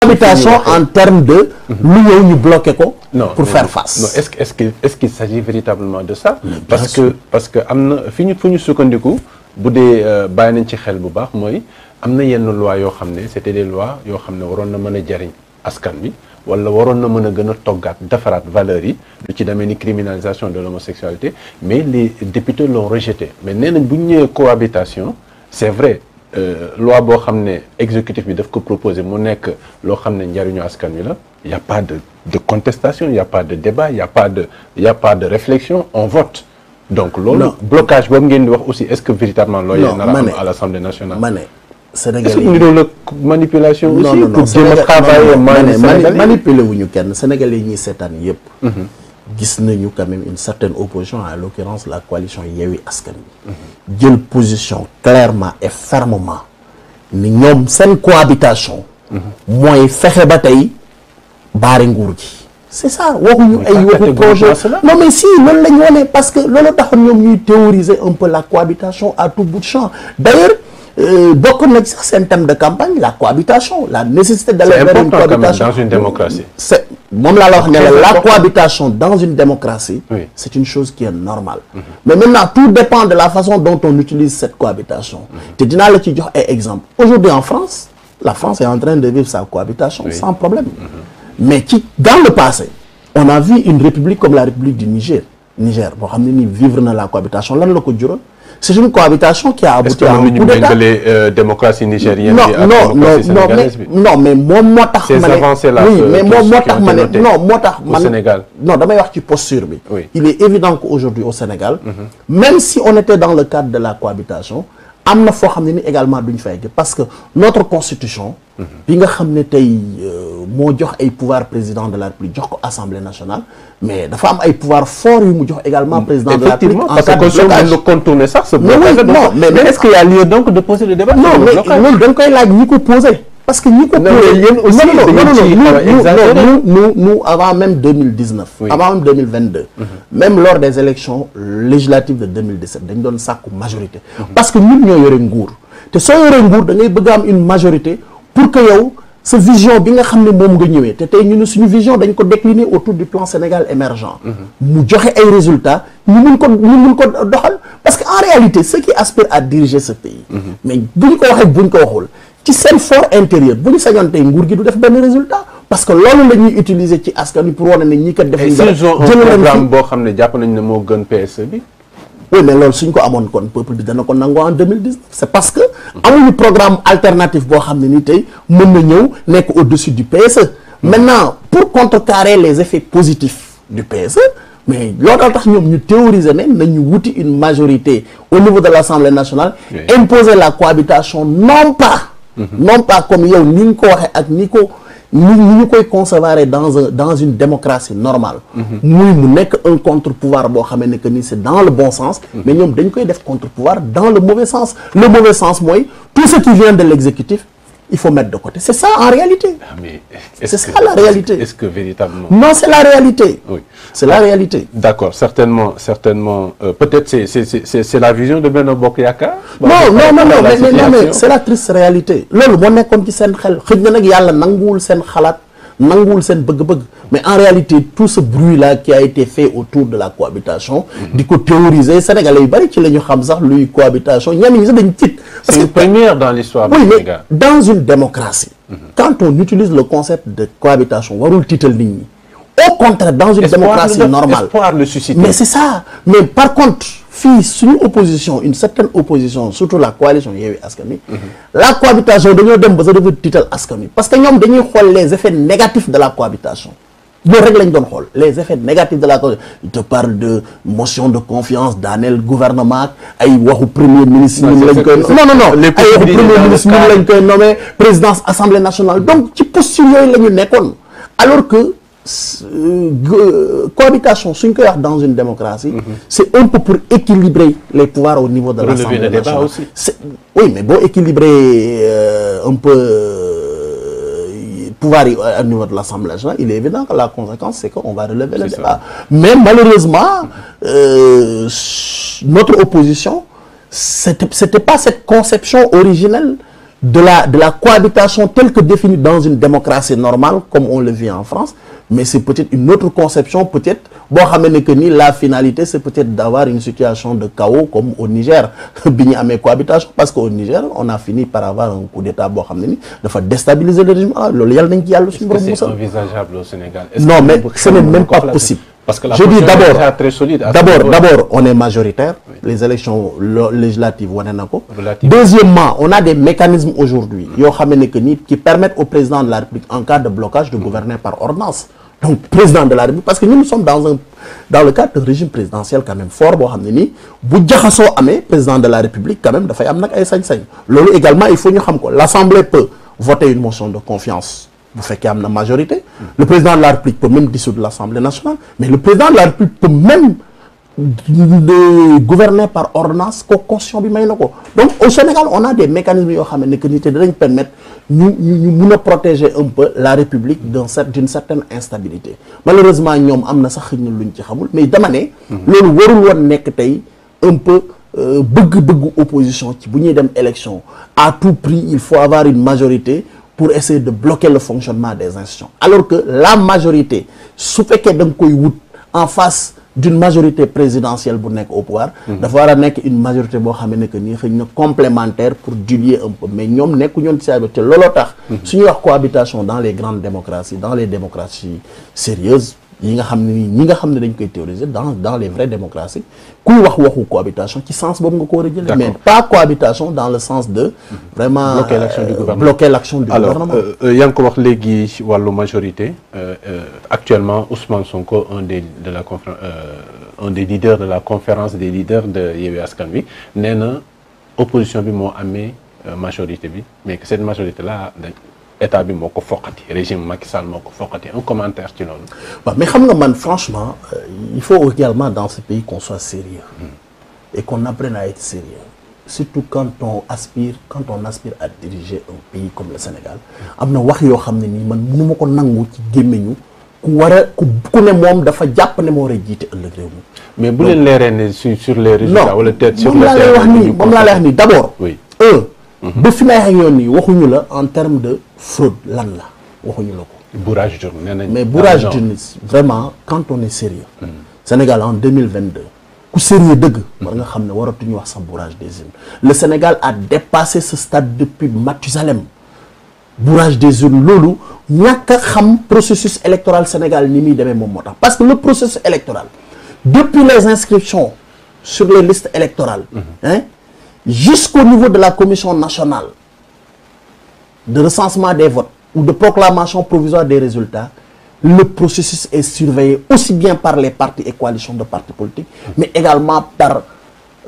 cohabitation en termes de lu ñëw ñu bloqué ko pour faire face. Non, est-ce qu'il s'agit véritablement de ça? Parce que am na fu ñu sukkandiku bu dee bàyyi nañ ci xel bu baax mooy am na yenn loi yoo xam ne c'était des lois yoo xam ne waroon na mën a jariñ askan bi wala waroon na mën a gën a toggaat defaraat valeurs yi lu ci demee ni criminalisation de l'homosexualité, mais les députés l'ont rejeté. Mais nee nañ bu ñu ñëwee cohabitation c'est vrai loi boo xam ne exécutif bi daf ko proposer mu nekk loo xam ne njariñu askan wi la, il y a pas de contestation, il y a pas de débat, il y a pas de réflexion, on vote. Donc loolu blocage boobu ngeen di wax aussi, est-ce que véritablement loolu nar a am à l'Assemblée nationale? Sénégalais yi est-ce que manipulation aussi pour jéem a travailler manipuler wuñu kenn Sénégalais yi ñuy seetaan yëpp gis nañu quand même une certaine opposition, en l'occurrence la coalition Yewwi Askan Wi jël position clairement et fermement ni ñoom seen cohabitation mooy fexe ba tey baare nguur gi. C'est ça waxuñu ay waxu projet non mais si loolu la ñu wone parce que loolu taxoon ñoom ñuy théoriser un peu la cohabitation à tout bout de champ. D'ailleurs bokk na ci sax seen thème de campagne la cohabitation, la nécessité d'aller vers une cohabitation dans une démocratie. C'est moom laa la wax ne la cohabitation dans une démocratie, c'est une chose qui est normale. Mais maintenant tout dépend de la façon dont on utilise cette cohabitation. te dinaa la ci jox ay exemple. Aujourd'hui en France, la France est en train de vivre sa cohabitation sans problème. Mais dans le passé, on a vu une république comme la République du Niger boo xam ne ni vivre na la cohabitation lan la ko jural. C'est une cohabitation qui a abouti à un coup d'État. Est-ce que démocratie nigérienne non mais moom moo tax ma ne ces avancées-là oui mais moom moo tax ma ne non moo tax man Sénégal non damay wax ci posture bi. Il est évident qu'aujourd'hui au Sénégal même si on était dans le cadre de la cohabitation am na foo xam ne ni également duñ fa egg parce que notre constitution bi nga xam ne tey moo jox ay pouvoir président de la République jox ko Assemblée nationale mais dafa am ay pouvoir fort yu mu jox également président de la République en cas de blocage. Le contourner ça ce mais est-ce qu'il y a lieu donc de poser le débat? Non mais loolu dañ koy laaj ñi ko poser parce que ñi ko posé nous avant même 2019 avant même 2022 même lors des élections législatives de 2017 dañ doon sàkku majorité parce que ñun ñoo yore nguur te soo yoree nguur da ngay bëgg a am une majorité pour que yow sa vision bi nga xam ne moom nga ñëwee te tey ñu ne suñu vision dañ ko décliner autour du plan Sénégal émergent mu joxe ay résultats ñu mun ko doxal parce que en réalité ceux qui aspirent à diriger ce pays mais bu ñu ko waxee bu ñu ko waxul ci seen fort intérieur bu ñu sañoon tey nguur gi du def benn résultat parce que loolu la ñuy utiliser ci askan wi pour wane ne ñi kat def ñu dara jël programme boo xam ne jàpp nañ ne moo gën PSE bi. Oui mais loolu suñ ko amoon kon peuple bi dana ko nangu en 2019 c'est parce que amuñu programme alternatif boo xam ne ni tey mën na ñëw nekk au-dessus du PSE. Maintenant pour contrecarrer les effets positifs du PSE mais loolu tax ñoom ñu théoriser ne nañu wuti une majorité au niveau de l'Assemblée nationale imposer la cohabitation non pas comme yow ni nga ko waxee ak ni ñu koy concevoir dans une démocratie normale muy mu nekk un contre-pouvoir boo xamee ne que ni c'est dans le bon sens mais ñoom dañ koy def contre-pouvoir dans le mauvais sens mooy tout ce qui vient de l'exécutif il faut mettre de côté c'est ça en réalité c'est ça la réalité est-ce que véritablement non c'est la réalité c'est la réalité d'accord certainement peut-être c'est la vision de Benno Bokk Yaakaar non mais c'est la triste réalité loolu moo nekkoon ci seen xel xëj na nag yàlla nanguwul seen xalaat nanguwul seen bëgg-bëgg mais en réalité tout ce bruit là qui a été fait autour de la cohabitation di ko théoriser sénégalais yu bari ci la ñu xam sax luy cohabitation ñenn ñi sax dañ tiit c'est une première dans l'histoire du Sénégal. Mais dans une démocratie quand on utilise le concept de cohabitation warul tiital nit ñi au contraire dans une démocratie normale mais c'est ça mais par contre fii suñu opposition une certaine opposition surtout la coalition Yewwi Askan Wi la cohabitation dañoo dem ba sa dafa tiital askan wi parce que ñoom dañuy xool les effets négatifs de la cohabitation loolu rek lañ doon xool les effets négatifs de la cohabitation il te parle de motion de confiance daaneel gouvernement ay waxu premier ministre ñun lañ koy non ay waxu premier ministre ñun lañ koy nommé présidence assemblée nationale donc ci posture yooyu la ñu nekkoon alors que cohabitation suñ koy wax dans une démocratie c'est un peu pour équilibrer les pouvoirs au niveau de l'Assemblée nationale oui mais boo équilibrer un peu pouvoir yi au niveau de l'Assemblée nationale il est évident que la conséquence c'est qu'on va relever le débat mais malheureusement notre opposition c'était pas cette conception originelle de la cohabitation telle que définie dans une démocratie normale comme on le vit en France, mais c'est peut-être une autre conception, peut-être boo xamee ne que ni la finalité c'est peut-être d'avoir une situation de chaos comme au Niger bi ñu amee cohabitation, parce qu'au Niger on a fini par avoir un coup d'état boo xam ne ni dafa déstabiliser le régime. Loolu yàlla nañ ci yàlla suñu borom musal. C'est envisageable au Sénégal? Non, mais ce n'est même pas possible. Parce que la je dis est très solide. D'abord, on est majoritaire. Oui. Les élections législatives, deuxièmement, on a des mécanismes aujourd'hui qui permettent au président de la République, en cas de blocage, de gouverner par ordonnance. Donc, président de la République, parce que nous sommes dans le cadre d'un régime présidentiel quand même fort. Président de la République, quand même, également, il faut nous savoir. L'Assemblée peut voter une motion de confiance. Vous faites qu'il y a une majorité. Le président de la République peut même dissoudre l'Assemblée nationale, mais le président de la République peut même gouverner par ordonnance. Donc au Sénégal, on a des mécanismes qui permettent de protéger un peu la République d'une certaine instabilité. Malheureusement, nous avons mais demain, un peu opposition qui élection. À tout prix, il faut avoir une majorité pour essayer de bloquer le fonctionnement des institutions. Alors que la majorité, si en face d'une majorité présidentielle pour au pouvoir, il faut avoir une majorité complémentaire pour diluer un peu. Mais nous si nous avons cohabitation dans les grandes démocraties, dans les démocraties sérieuses, dans les vraies démocraties, cohabitation qui sens mais pas cohabitation dans le sens de vraiment bloquer l'action du gouvernement. Il y a encore la majorité. Actuellement, Ousmane Sonko, un des leaders de la conférence des leaders de Yewwi Askan Wi, n'est pas opposition bi moo amee majorité bi, mais que cette majorité là état bi moo ko foqati, régime Macky Sall moo ko foqati. Un commentaire ci loolu. Mais xam nga man franchement, il faut également dans ce pays qu'on soit sérieux et qu'on apprenne à être sérieux. Surtout quand on aspire à diriger un pays comme le Sénégal. Am na wax yoo xam ne nii man mënu ma ko nangu ci gémmiñu ku ne moom dafa jàpp ne moo war a jiite ëllëg réew mi. Mais bu leen leeree ne sur les résultats wala peut-être sur le terrain moom laa lay wax nii d'abord. Oui. ba fi may wax yoon nii waxuñu la en termes de fraude lan la waxuñu la ko. bourrage d'urne nee nañ. Mais bourrage d'urne vraiment quand on est sérieux. Sénégal en 2022 ku sérieux dëgg. war nga xam ne waratuñu wax sax bourrage des urnes. Le Sénégal a dépassé ce stade depuis Mathusalem. Bourrage des urnes loolu ñàkk a xam processus électoral Sénégal ni muy demee moom moo tax parce que le processus électoral depuis les inscriptions sur les listes électorales jusqu'au niveau de la commission nationale de recensement des votes ou de proclamation provisoire des résultats, le processus est surveillé aussi bien par les partis et coalitions de partis politiques mais également par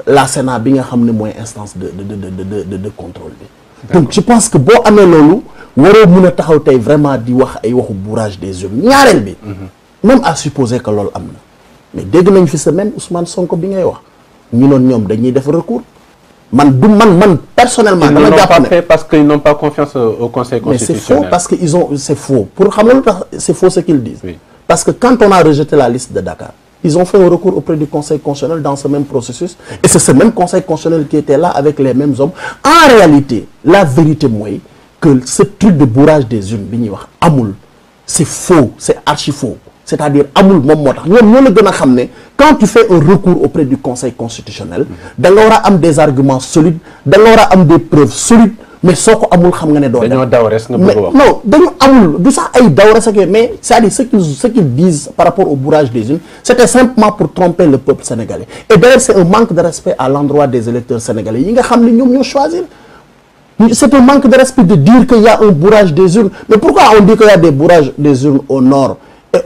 la Sénat bi nga xam ne mooy instance de contrôle bi. Donc je pense que boo amee loolu waroo mën a taxaw tey vraiment di wax ay waxu bourrage des urnes ñaareel bi même à supposer que loolu am na mais dégg nañ fi sa même Ousmane Sonko bi ngay wax ñu noon ñoom dañuy def recours man personnellement dama jàpp ne parce qu'ils n'ont pas confiance au Conseil constitutionnel. Mais c'est faux parce que c'est faux pour xam nga lu tax c'est faux ce qu'ils disent. Oui. Parce que quand on a rejeté la liste de Dakar ils ont fait un recours auprès du Conseil constitutionnel dans ce même processus et c'est ce même Conseil constitutionnel qui était là avec les mêmes hommes. En réalité la vérité mooy que ce truc de bourrage des urnes bi ñuy wax amul c'est faux c'est archi faux c'est-à-dire amul moom moo tax ñoom ñoo la gën a xam ne quand tu fais un recours auprès du Conseil constitutionnel da nga war a am des arguments solides da nga war a am des preuves solides mais soo ko amul xam nga ne doo dañoo daw res nga bëgg a wax non dañu amul du sax ay daw res ak mais c'est-à-dire ce qu'ils disent par rapport au bourrage des urnes c'était simplement pour tromper le peuple sénégalais et d'ailleurs c'est un manque de respect à l'endroit des électeurs sénégalais yi nga xam ne ñoom ñoo choisir. C'est un manque de respect de dire qu'il y a un bourrage des urnes. Mais pourquoi on dit qu'il y a des bourrages des urnes au nord et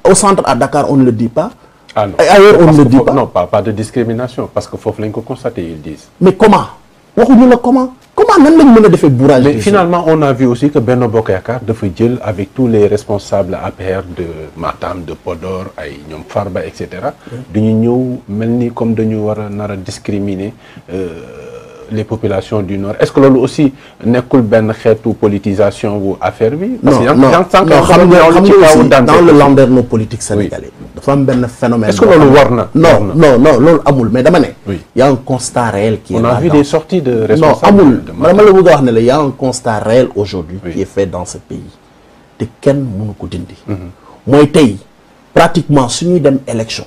au centre à Dakar, on ne le dit pas? Ah non. Et ailleurs, on ne le dit pas. Non, pas de discrimination, parce qu'il faut constater, ils disent. Mais comment? Comment nan lañ mën a defee bourrage des urnes? Mais finalement, on a vu aussi que Benno Bokk Yaakaar dafa jël avec tous les responsables APR de Matam, de Podor, ay ñoom Farba, etc. dañu ñëw mel ni comme dañu war a nar a discriminer les populations du Nord. Est-ce que loolu aussi nekkul benn xeetu politisation wu affaire bi? Non, xam nga dans le landerneau politique sénégalais dafa am benn phénomène. est-ce que loolu war na. non loolu amul mais dama ne. oui y a un constat réel qui est là. On a vu des sorties de responsables. non amul dama la bëgg a wax ne la y a un constat réel aujourd'hui qui est fait dans ce pays te kenn mënu ko dindi. mooy tey pratiquement suñuy dem élection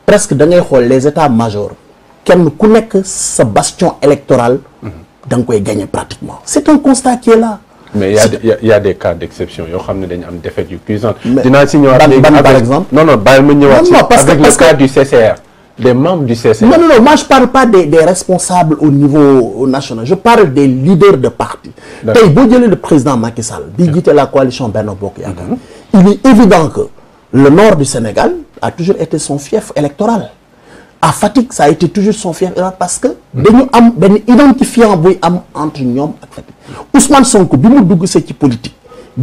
presque da ngay xool les états-majors kenn ku nekk sa bastion électoral. da nga koy gagner pratiquement. c'est un constat qui est là. mais il y a des cas d'exception yoo xam ne dañu am défaite yu cuisante. dinaa si ñëwaat léegi par exemple. non bàyyi ma ñëwaat si avec le cas du CCR. des membres du CCR. non moi je parle pas des responsables au niveau national je parle des leaders de parti. tey boo jëlee le président Macky Sall bi jiite la coalition Benno Bokk Yaakaar. il est évident que le nord du Sénégal a toujours été son fief électoral. à Fatick ça a été toujours son fief parce que dañu am benn identifiant buy am entre ñoom ak Fatick Ousmane Sonko bi mu dugg see ci politique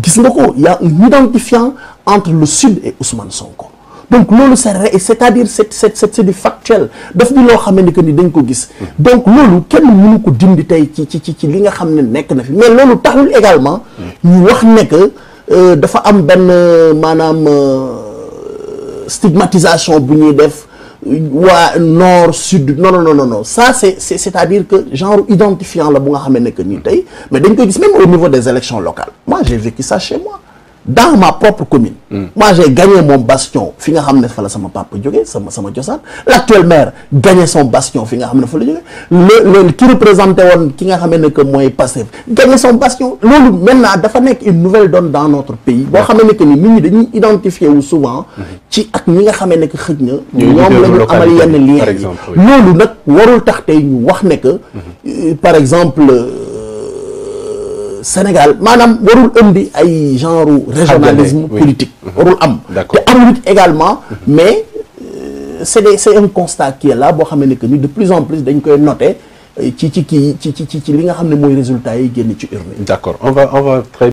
gis nga ko y a un identifiant entre le sud et Ousmane Sonko donc loolu c'est-à-dire c'est du factuel daf di loo xam ne que ni dañ ko gis donc loolu kenn mënu ko dindi tey ci li nga xam ne nekk na fi mais loolu taxul également ñu wax ne que dafa am benn maanaam stigmatisation bu ñuy def waa nord sud non ça c'est-à-dire que genre identifiant la bu nga xamee ne que nii tey mais dañ koy gis même au niveau des élections locales moi j'ai vécu ça chez moi dans ma propre commune. moi j'ai gagné mon bastion fi nga xam ne fa la sama papa jógee sama cosaan l'actuel maire gagné son bastion fi nga xam ne fa la jógee le qui représenté woon ki nga xam ne que mooy Pastef gagné son bastion loolu maintenant dafa nekk une nouvelle donne dans notre pays boo xam ne que ni nit ñi dañuy identifier wu souvent ci ak ñi nga xam ne que xëj na ñoom la ñu amal yenn lien yi loolu nag warul tax tey ñu wax ne que par exemple Sénégal maanaam warul indi ay genre régionalisme politique warul am te amul également mais c'est un constat qui est là boo xam ne que ni de plus en plus dañ koy noter ci li nga xam ne mooy résultat yi génn ci urne. D'accord on va très